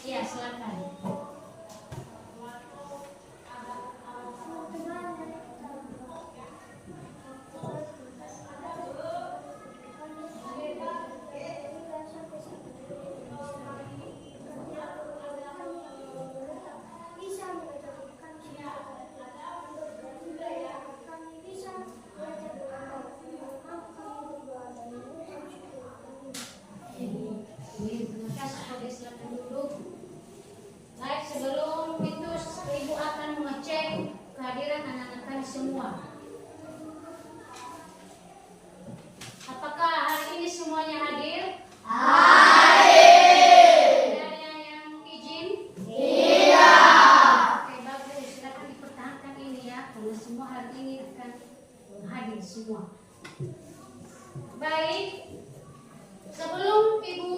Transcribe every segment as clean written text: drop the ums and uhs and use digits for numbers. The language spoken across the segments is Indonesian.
Iya, silakan. Baik, sebelum itu Ibu akan mengecek kehadiran anak-anak kami semua. Apakah hari ini semuanya hadir? Hadir. Ada yang izin? Iya. Oke, bagus. Silakan dipertahankan ini ya, karena semua hari ini akan hadir semua. Baik. Sebelum Ibu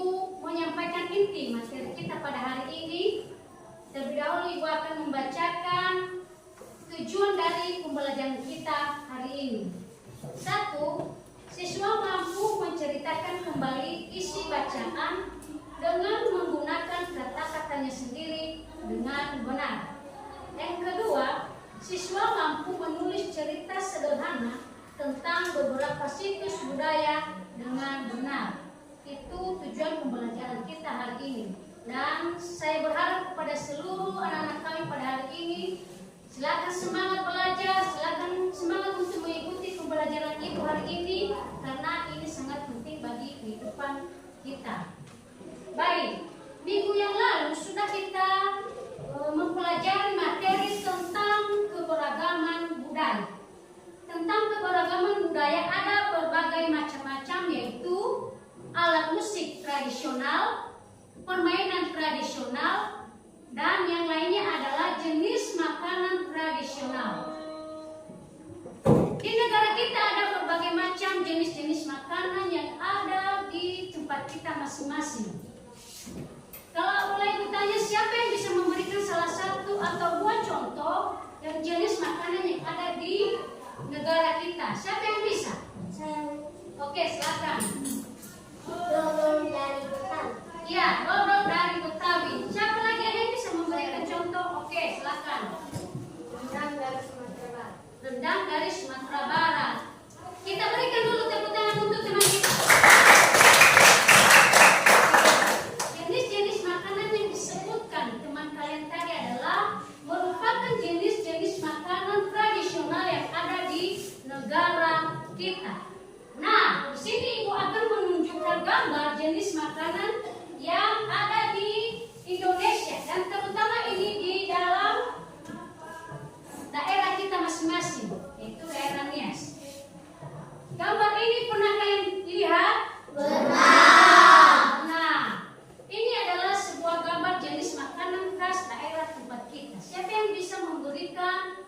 menyampaikan inti materi kita pada hari ini, terlebih dahulu Ibu akan membacakan tujuan dari pembelajaran kita hari ini. 1. Siswa mampu menceritakan kembali isi bacaan dengan menggunakan kata-katanya sendiri dengan benar. Yang kedua, siswa mampu menulis cerita sederhana tentang beberapa situs budaya dengan benar. Itu tujuan pembelajaran kita hari ini. Dan saya berharap kepada seluruh anak-anak kami pada hari ini, silakan semangat belajar, silakan semangat untuk mengikuti pembelajaran Ibu hari ini, karena ini sangat penting bagi kehidupan kita. Baik, minggu yang lalu sudah kita mempelajari materi tentang keberagaman budaya. Tentang keberagaman budaya ada berbagai macam-macam, yaitu alat musik tradisional, permainan tradisional, dan yang lainnya adalah jenis makanan tradisional. Di negara kita ada berbagai macam jenis-jenis makanan yang ada di tempat kita masing-masing. Kalau boleh ditanya, siapa yang bisa memberikan salah satu atau dua contoh yang jenis makanan yang ada di negara kita? Siapa yang bisa? Saya. Oke, silakan. Dodol dari Betawi. Ya, dodol dari Betawi. Siapa lagi ada yang bisa memberikan contoh? Oke, silakan. Rendang dari Sumatera Barat. Rendang dari Sumatera Barat. Kita berikan dulu tepuk tangan untuk teman kita. Jenis-jenis makanan yang disebutkan teman kalian tadi adalah merupakan jenis-jenis makanan tradisional yang ada di negara kita. Nah, di sini Ibu akan menunjukkan gambar jenis makanan yang ada di Indonesia, dan terutama ini di dalam daerah kita masing-masing, yaitu daerah Nias. Gambar ini pernah kalian lihat? Pernah. Nah, ini adalah sebuah gambar jenis makanan khas daerah tempat kita. Siapa yang bisa memberikan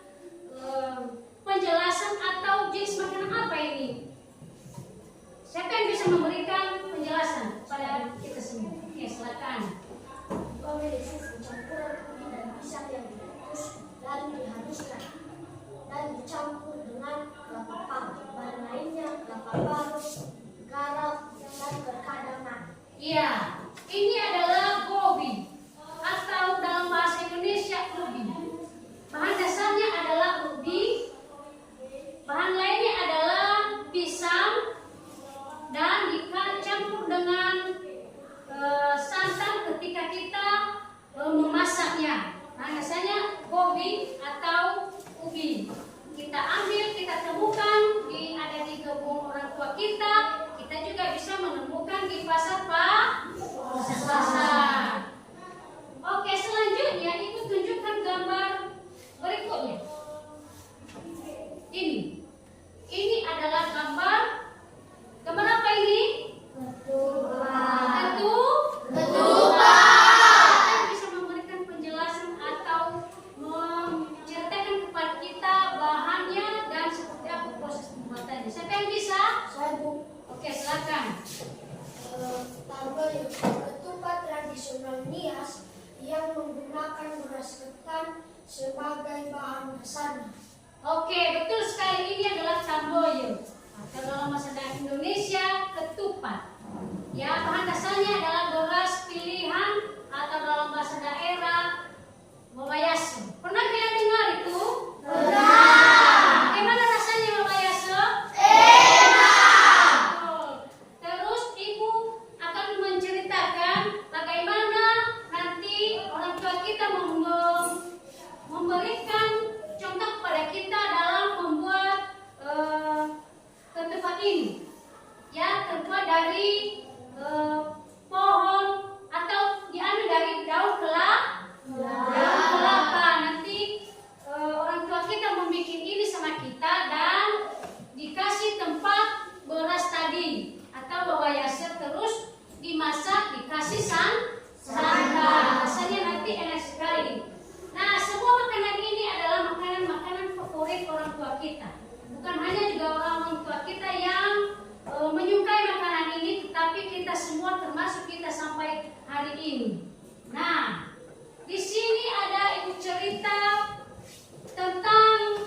penjelasan atau jenis makanan apa ini? Siapa yang bisa memberikan penjelasan kepada kita semua? Oke, silakan. Memiliki campuran ubi dan pisang yang dikukus lalu dihaluskan dan dicampur dengan kelapa parut, bahan lainnya kelapa parut, garam, dan berkadangan. Iya, ini adalah gobi atau dalam bahasa Indonesia ubi. Bahan dasarnya adalah ubi, bahan lainnya adalah pisang, dan dicampur dengan santan ketika kita memasaknya. Nah, biasanya gobi atau ubi kita ambil, kita temukan ada di kebun orang tua kita. Kita juga bisa menemukan di pasar pasar. Oke, selanjutnya Ibu tunjukkan gambar berikutnya. Ini adalah gambar apa ini? Ketupat. Ketupat. Kita bisa memberikan penjelasan atau menceritakan kepada kita bahannya dan seperti apa proses pembuatannya. Siapa yang bisa? Saya, Bu. Oke, silakan. Ketupat tradisional Nias yang menggunakan beras ketan sebagai bahan dasarnya. Oke, betul sekali. Ini adalah tamboyo atau dalam bahasa Indonesia ketupat. Ya, bahan dasarnya adalah beras pilihan atau dalam bahasa ini. Nah, di sini ada ibu cerita tentang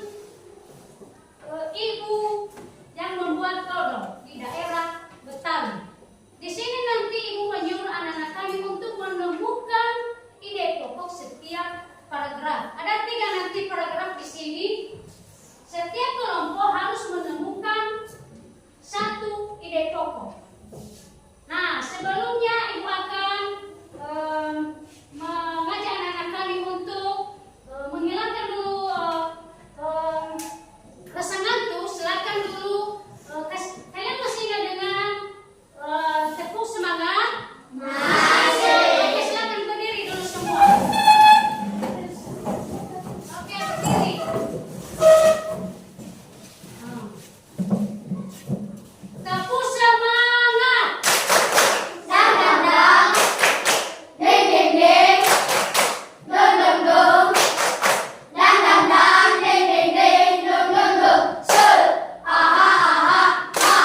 ibu yang membuat dodol di daerah Betawi. Di sini nanti ibu menyuruh anak-anak kami untuk menemukan ide pokok setiap paragraf. Ada 3 nanti paragraf di sini. Setiap kelompok harus menemukan 1 ide pokok. Nah, sebelumnya ibu akan mengajak anak-anak kami untuk menghilangkan dulu rasa ngantuk. Silakan dulu kalian masih ingat dengan tepuk semangat? Masih. Oke, silakan berdiri dulu semua. Oke, berdiri. Tepuk semangat. Dang dang dang, deng deng deng, dong dong dong, dang dang dang, deng deng deng, dong dong dong. Sur, aha aha ha,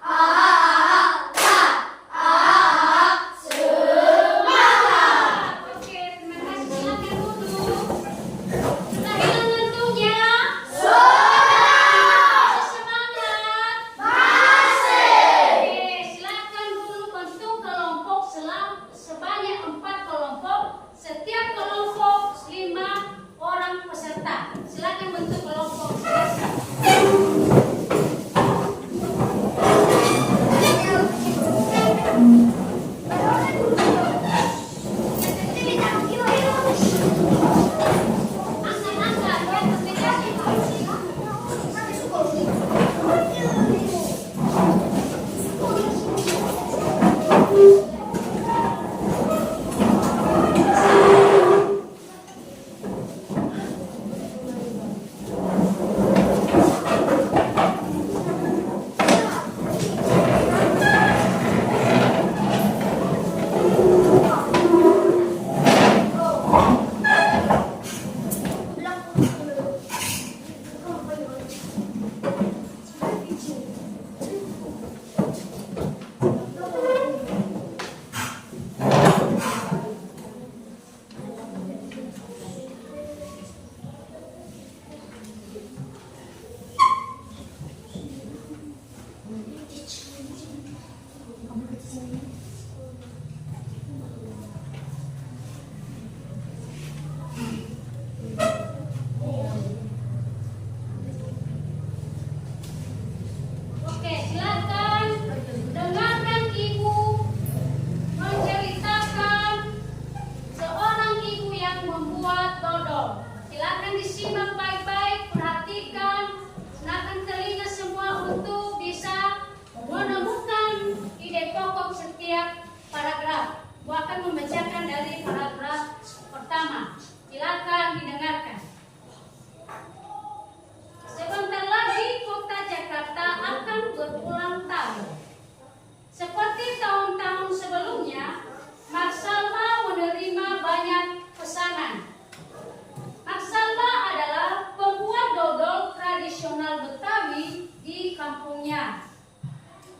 aha aha ha, aha aha semangat. Oke, terima kasih. Silakan duduk. Sudah hilang ngantuknya? Masih semangat? Oke, silakan dulu bentuk kelompok sebanyak 4 kelompok. Setiap kelompok 5 orang peserta. Silakan bentuk kelompok. Angkat-angkat ya, Oke, silakan dengarkan ibu menceritakan seorang ibu yang membuat dodol. Silakan disimak baik-baik, perhatikan, gunakan telinga semua untuk bisa menemukan ide pokok setiap paragraf. Ibu akan membacakan dari paragraf pertama. Silakan didengarkan. Sebentar lagi kota Jakarta akan berulang tahun. Seperti tahun-tahun sebelumnya, Mak Salma menerima banyak pesanan. Mak Salma adalah pembuat dodol tradisional Betawi di kampungnya.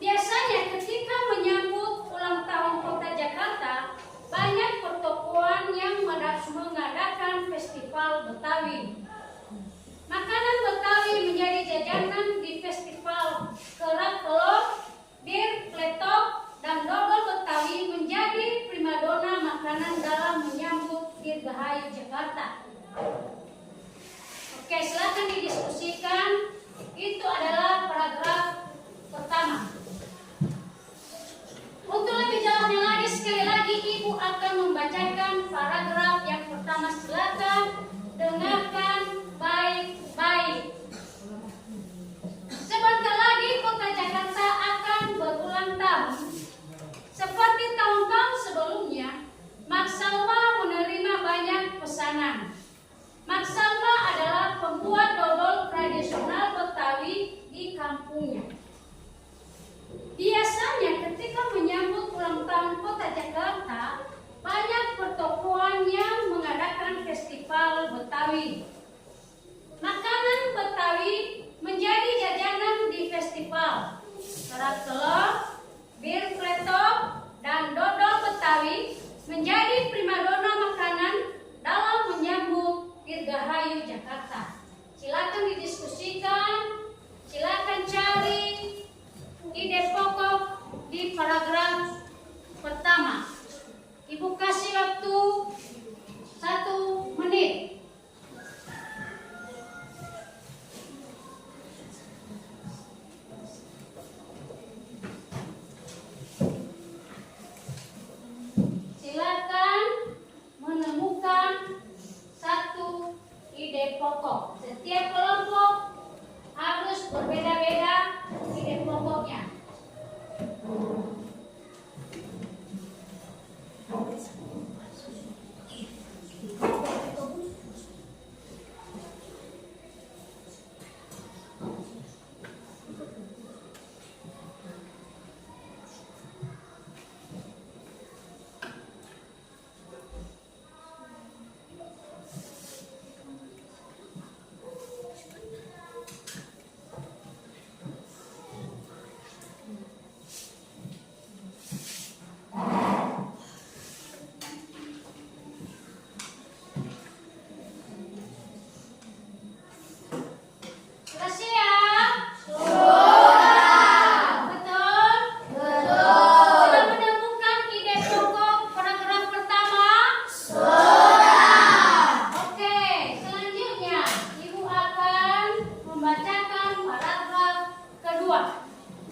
Biasanya ketika menyambut ulang tahun kota Jakarta, banyak pertokoan yang mengadakan festival Betawi. Makanan Betawi menjadi jajanan di festival. Kerak telur, bir, pletok, dan dodol Betawi menjadi primadona makanan dalam menyambut Dirgahayu Jakarta. Oke, silakan didiskusikan. Itu adalah paragraf pertama. Untuk lebih jelasnya lagi, sekali lagi Ibu akan membacakan paragraf yang pertama. Silakan dengarkan baik-baik. Sebentar lagi kota Jakarta akan berulang tahun. Seperti tahun-tahun sebelumnya, Mak Salma menerima banyak pesanan. Mak Salma adalah pembuat dodol tradisional Betawi di kampungnya. Biasanya ketika menyambut ulang tahun kota Jakarta, banyak pertokoan yang mengadakan festival Betawi. Makanan Betawi menjadi jajanan di festival. Kerak telur, bir pletok, dan dodol menjadi primadona makanan dalam menyambut Dirgahayu Jakarta? Silakan didiskusikan, silakan cari ide pokok di paragraf pertama. Ibu kasih waktu 1 menit. Silakan menemukan satu ide pokok. Setiap kelompok harus berbeda-beda ide pokoknya.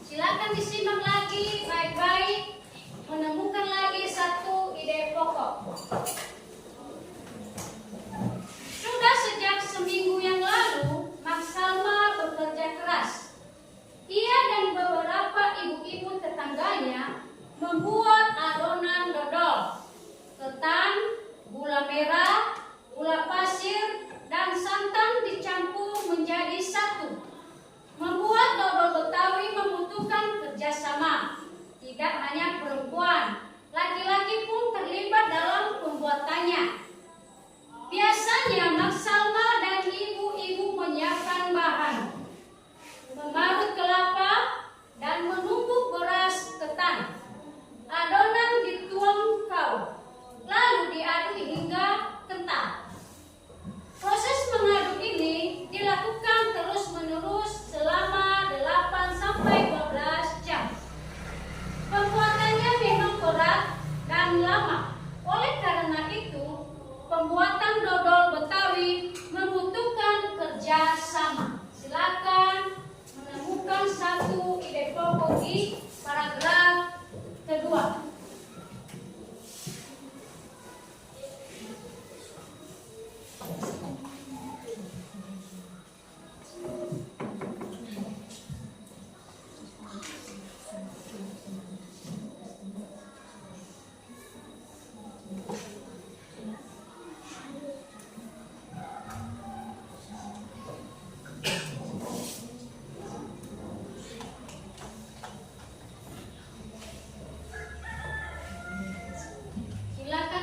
Silakan disimak lagi baik-baik, menemukan lagi satu ide pokok. Sudah sejak seminggu yang lalu, Mak Salma bekerja keras. Ia dan beberapa ibu-ibu tetangganya membuat adonan dodol, ketan, gula merah, gula pasir, dan santan dicampur menjadi satu. Membuat dodol Betawi membutuhkan kerjasama. Tidak hanya perempuan, laki-laki pun terlibat dalam pembuatannya. Biasanya Mak Salma dan ibu-ibu menyiapkan bahan, memarut kelapa, dan menumbuk beras ketan. Adonan dituang kaul, lalu diaduk hingga kental. Proses mengaduk ini dilakukan terus-menerus selama 8-12 jam. Pembuatannya memang berat dan lama. Oleh karena itu, pembuatan dodol Betawi membutuhkan kerja sama. Silakan menemukan satu ide pokok di paragraf kedua.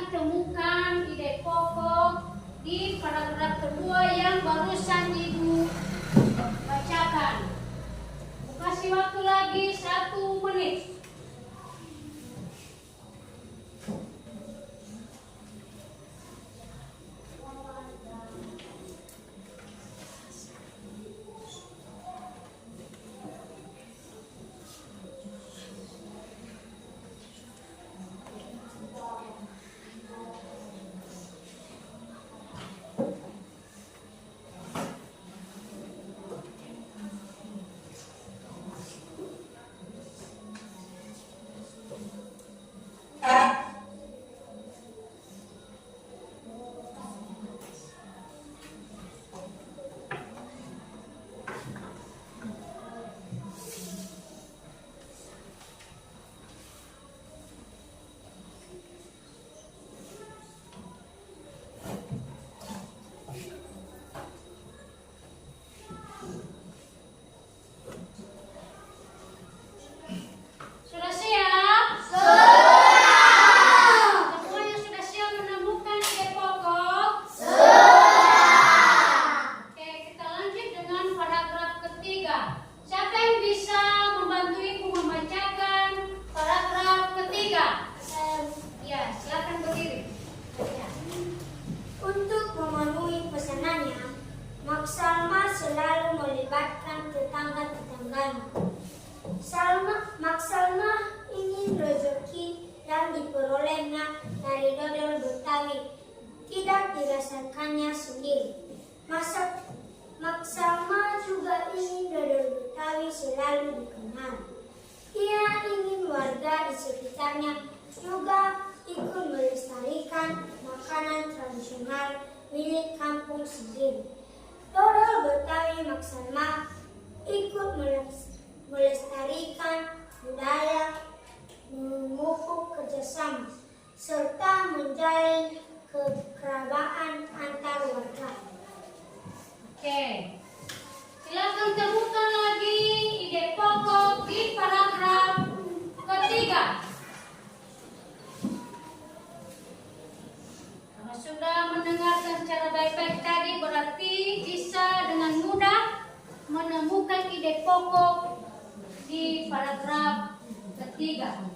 Temukan ide pokok di paragraf kedua yang barusan Ibu bacakan. Kasih waktu lagi 1 menit. memperolehnya dari dodol Betawi, tidak dirasakannya sendiri. Maksama juga ingin dodol Betawi selalu dikenal. Ia ingin warga di sekitarnya juga ikut melestarikan makanan tradisional milik kampung sendiri. Dodol Betawi Maksama ikut melestarikan budaya, memupuk kerjasama, serta menjalin kekerabaan antar warga. Oke, silakan temukan lagi ide pokok di paragraf ketiga. Kalau sudah mendengarkan secara baik-baik tadi, berarti bisa dengan mudah menemukan ide pokok di paragraf ketiga.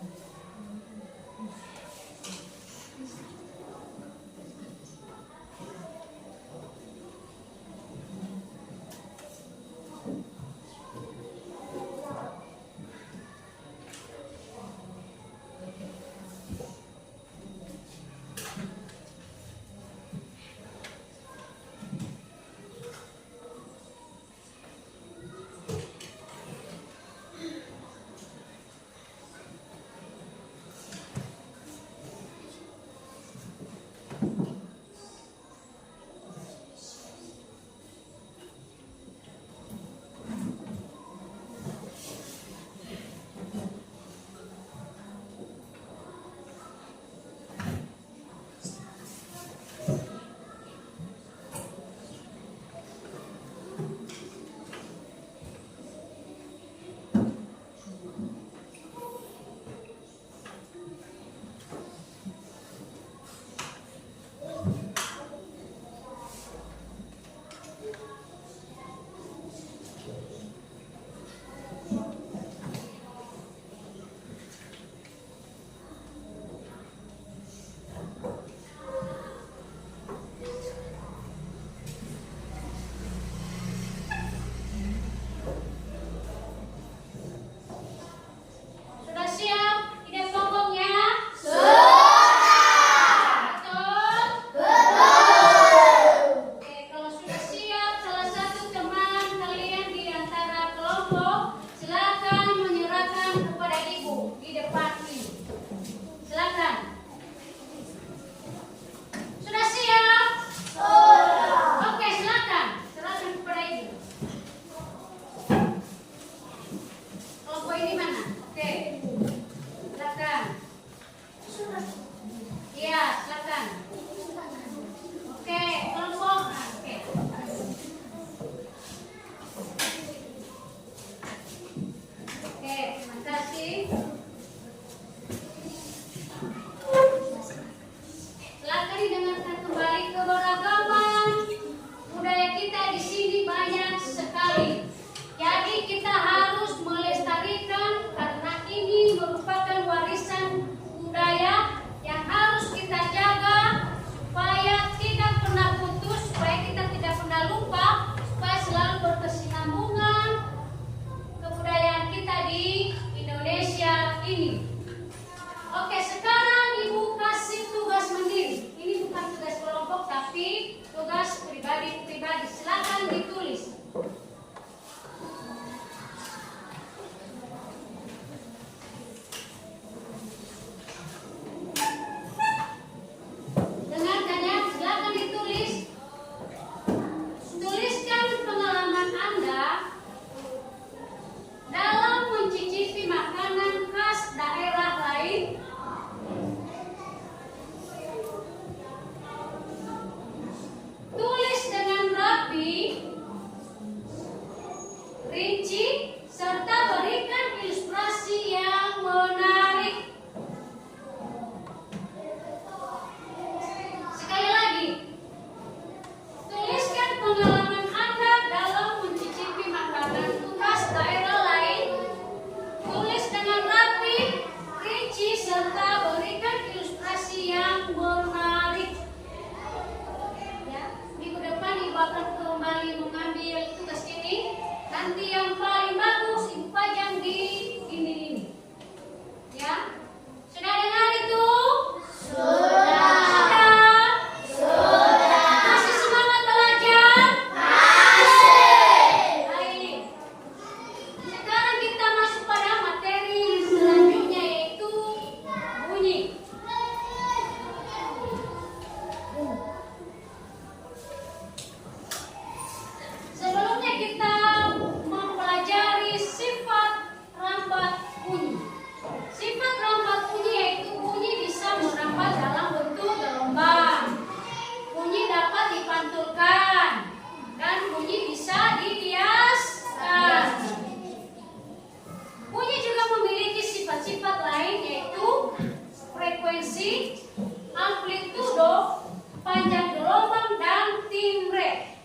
frekuensi, amplitudo, panjang gelombang, dan timbre.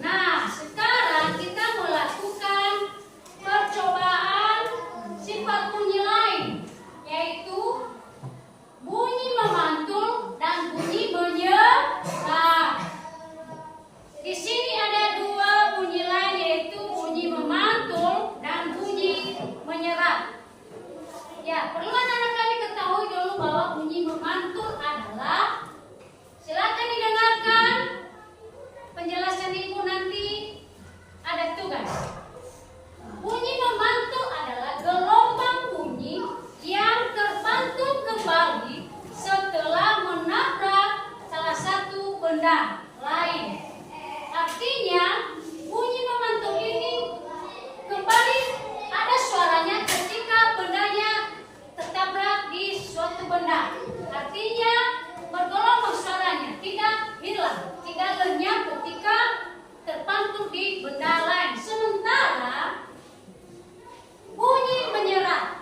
Nah, sekarang kita melakukan percobaan sifat bunyi lain, yaitu bunyi memantul dan bunyi menyerap. Di sini ada dua bunyi lain, yaitu bunyi memantul dan bunyi menyerap. Ya, perlu anak-anak kami ketahui dulu bahwa bunyi memantul adalah, silakan didengarkan penjelasan ibu nanti ada tugas. Bunyi memantul adalah gelombang bunyi yang terpantul kembali setelah menabrak salah satu benda lain. Artinya, bunyi memantul ini kembali ada suaranya ketika bendanya tertabrak di suatu benda. Artinya, bergelombang suaranya, tidak hilang, tidak lenyap ketika terpantul di benda lain. Sementara bunyi menyerap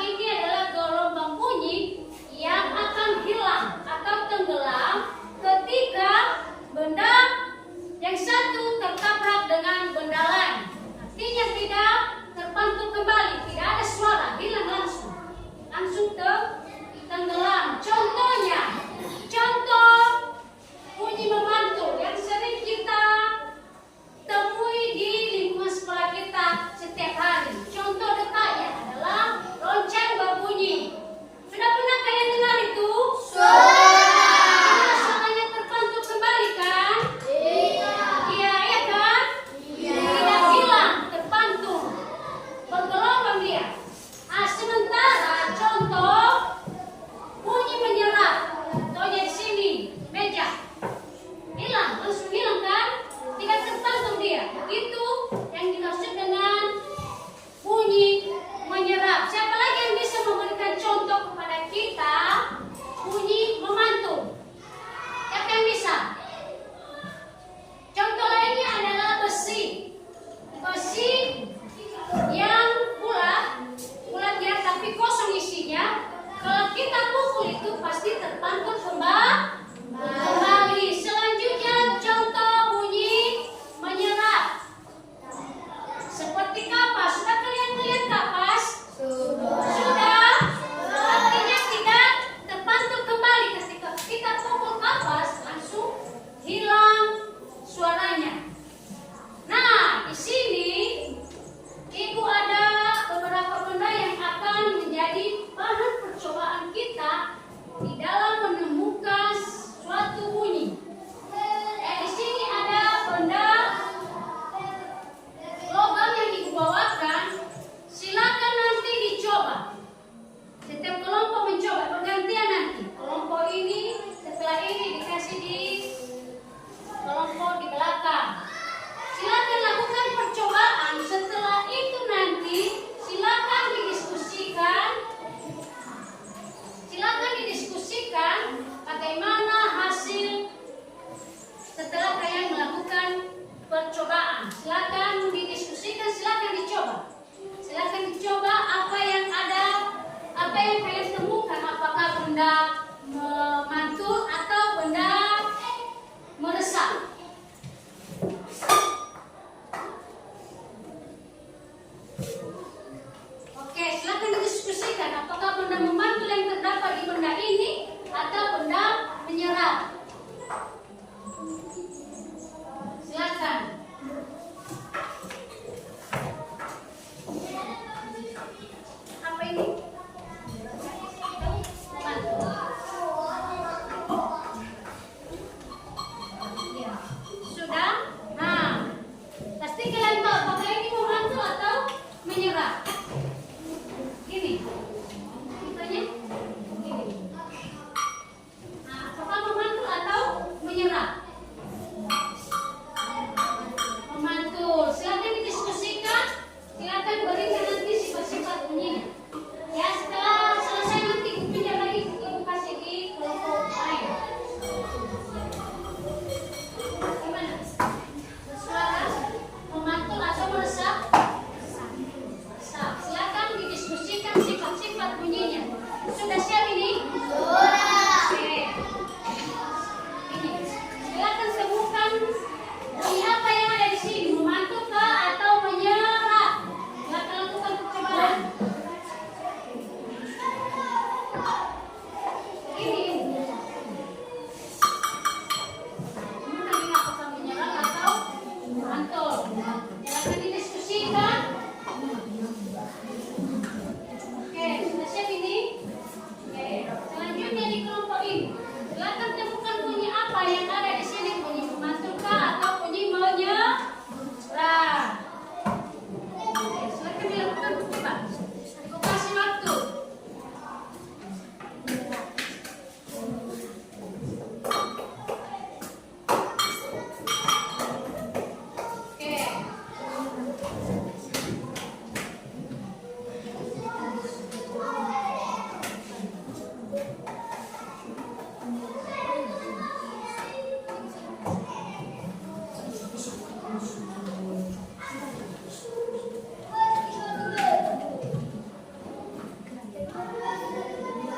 ini adalah gelombang bunyi yang akan hilang atau tenggelam ketika benda yang satu tertabrak dengan benda lain. Artinya tidak terpantul kembali, tidak ada suara, hilang langsung tenggelam. Contoh bunyi memantul yang sering kita temui di lingkungan sekolah kita setiap hari. Contoh detaknya adalah lonceng berbunyi. Sudah pernah kalian dengar itu? Suaranya terpantul kembali kan? Iya kan? Tidak hilang, terpantul, bergelombang dia. Sementara contoh bunyi menyerap, contohnya di sini meja, langsung hilang kan? Tidak terpantul dia. Itu yang dimaksud dengan bunyi menyerap. Siapa lagi yang bisa memberikan contoh kepada kita bunyi memantul? Siapa yang bisa? Contoh lainnya adalah besi yang bulatnya tapi kosong isinya. Kalau kita pukul itu pasti terpantul kembali. Selanjutnya contoh bunyi menyerap seperti kapas. Sudah kalian melihat kapas? Sudah. Artinya tidak terpantul kembali. Ketika kita pukul kapas langsung hilang suaranya. Nah, di sini ibu ada beberapa benda yang akan menjadi bahan percobaan kita di dalam menemukan suatu bunyi. Di sini ada benda logam yang ibu bawakan. Silakan nanti dicoba. Setiap kelompok mencoba bergantian nanti. Kelompok ini setelah ini dikasih di kelompok di belakang. Silakan lakukan percobaan. Setelah itu nanti silakan didiskusikan bagaimana hasil setelah kalian melakukan percobaan. Silakan didiskusikan, silakan dicoba apa yang kalian temukan, apakah benda memantul atau benda meresap. Oke, silakan didiskusikan apakah benda memantul yang terdapat di benda ini atau benda menyerap. Silakan. Apa ini? Memantul. Ini. Apakah menyerang atau mantul? Silakan didiskusikan. Oke, sudah siap ini? Oke, selanjutnya di kelompok ini, silakan temukan bunyi apa yang ada di sini, bunyi memantulkah atau bunyi menyerang? Oke, silakan dilakukan coba. Aku kasih waktu.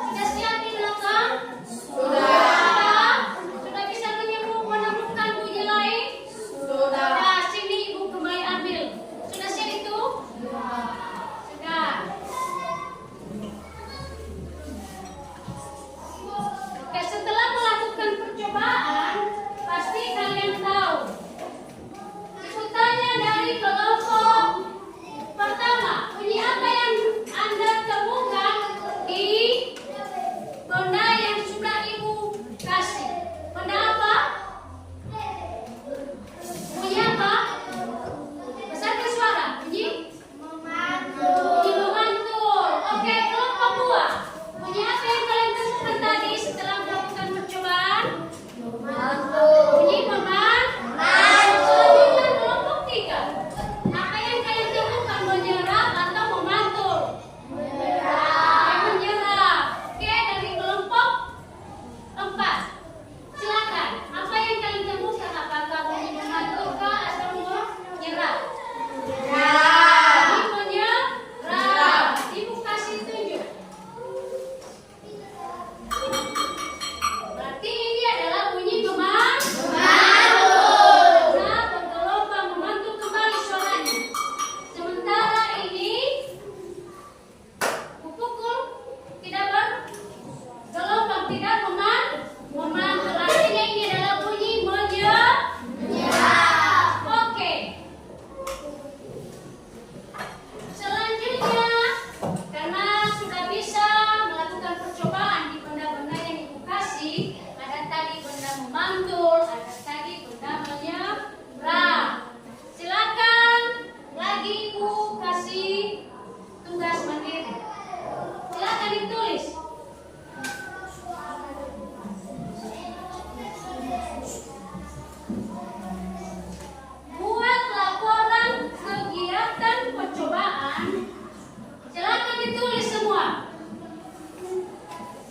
Sudah siap di belakang? Sudah bisa menemukan bunyi lain? Nah, sini ibu kembali ambil. Sudah siap itu? Sudah. Oke, setelah melakukan percobaan, pasti kalian tahu. Ikutannya dari kelompok pertama, bunyi apa yang Anda temukan di benda yang sudah ibu kasih? Benda apa? Bunyi apa? Besarkan suara. Bunyi? Bunyi memantul. Oke, kelompok dua. Bunyi apa yang kalian temukan tadi setelah melakukan percobaan? Bunyi memantul. Selanjutnya kelompok tiga. Apa yang kalian temukan, menyerap atau memantul? Menyerap. Oke, dari kelompok empat. Silakan. Apa yang kalian temukan? Apakah bunyi memantulkah atau menyerap? Bunyi menyerap. Ibu kasih tunjuk. Berarti ini adalah bunyi memantul. Nah, bergelombang memantul kembali suaranya. Sementara ini kupukul tidak bergelombang, tidak memantul. Artinya ini adalah bunyi menyerap. Oke. Selanjutnya, karena sudah bisa melakukan percobaan di benda-benda yang ibu kasih, ada tadi benda memantul, ada tadi benda menyerap. Silakan lagi ibu kasih tugas mandiri. Silakan ditulis. Buat laporan kegiatan percobaan. Silakan ditulis semua.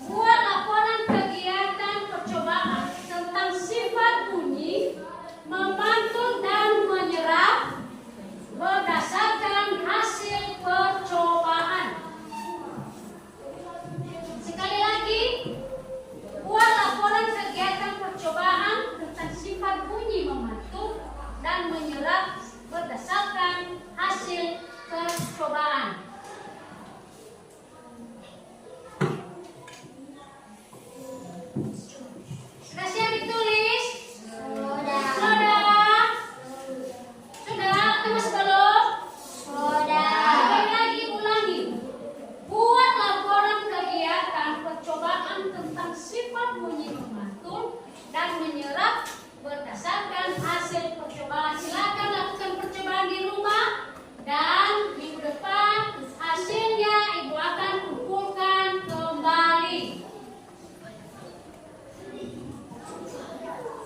Buat laporan kegiatan percobaan tentang sifat bunyi memantul dan menyerap berdasarkan hasil percobaan. Sekali lagi, buat laporan kegiatan percobaan tentang sifat bunyi memantul dan menyerap berdasarkan hasil percobaan. Sudah siap ditulis? Sudah. Sudah atau masih belum? Sekali lagi ulangi. Buat laporan kegiatan percobaan tentang sifat bunyi memantul dan menyerap berdasarkan hasil percobaan. Silakan lakukan percobaan di rumah dan minggu depan hasilnya ibu akan kumpulkan kembali.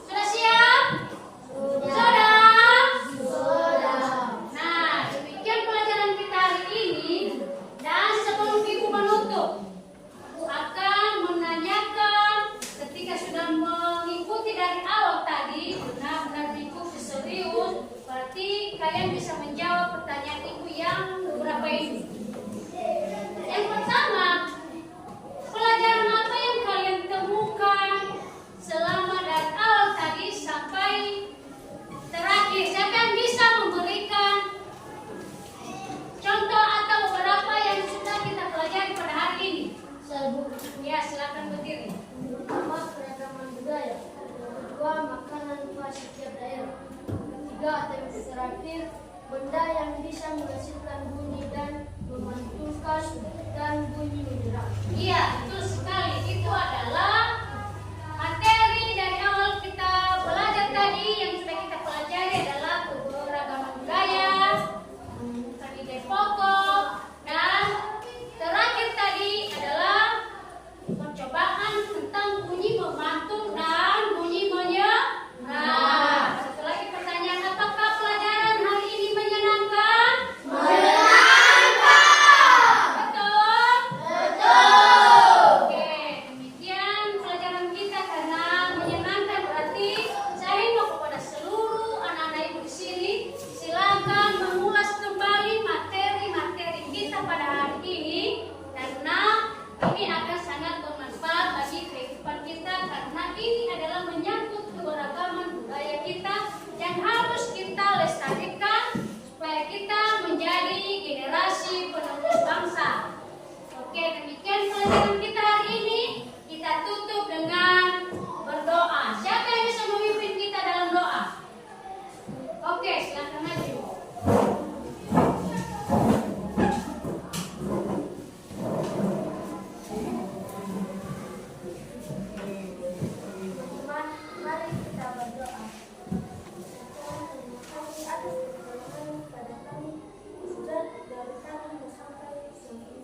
Sudah siap? Sudah. Nah, demikian pelajaran kita hari ini. Dan sebelum ibu menutup, akan menanyakan ketika sudah mengikuti dari awal tadi, benar-benar berpikir benda yang bisa menghasilkan bunyi dan memantulkan dan bunyi menyerap. Iya, betul sekali. Itu adalah materi dari awal kita belajar tadi. Yang sudah kita pelajari adalah keberagaman budaya, tadi ide pokok, dan terakhir tadi adalah percobaan tentang bunyi memantul dan bunyi menyerap. Satu lagi pertanyaan, apakah pelajaran hari ini menyenangkan? Betul? Oke, demikian pelajaran kita. Karena menyenangkan berarti saya himbau kepada seluruh anak-anak ibu di sini, silakan mengulas kembali materi-materi kita pada hari ini, karena ini akan sangat bermanfaat bagi kehidupan kita, karena ini adalah menyangkut keberagaman budaya kita yang harus kita lestarikan supaya kita menjadi generasi penerus bangsa. Oke, demikian pelajaran kita hari ini. Kita tutup dengan berdoa. Siapa yang bisa memimpin kita dalam doa? Oke, silakan maju. Mari kita berdoa. Terima kasih atas pertolongan pada kami, sudah dari kami sampai sampai.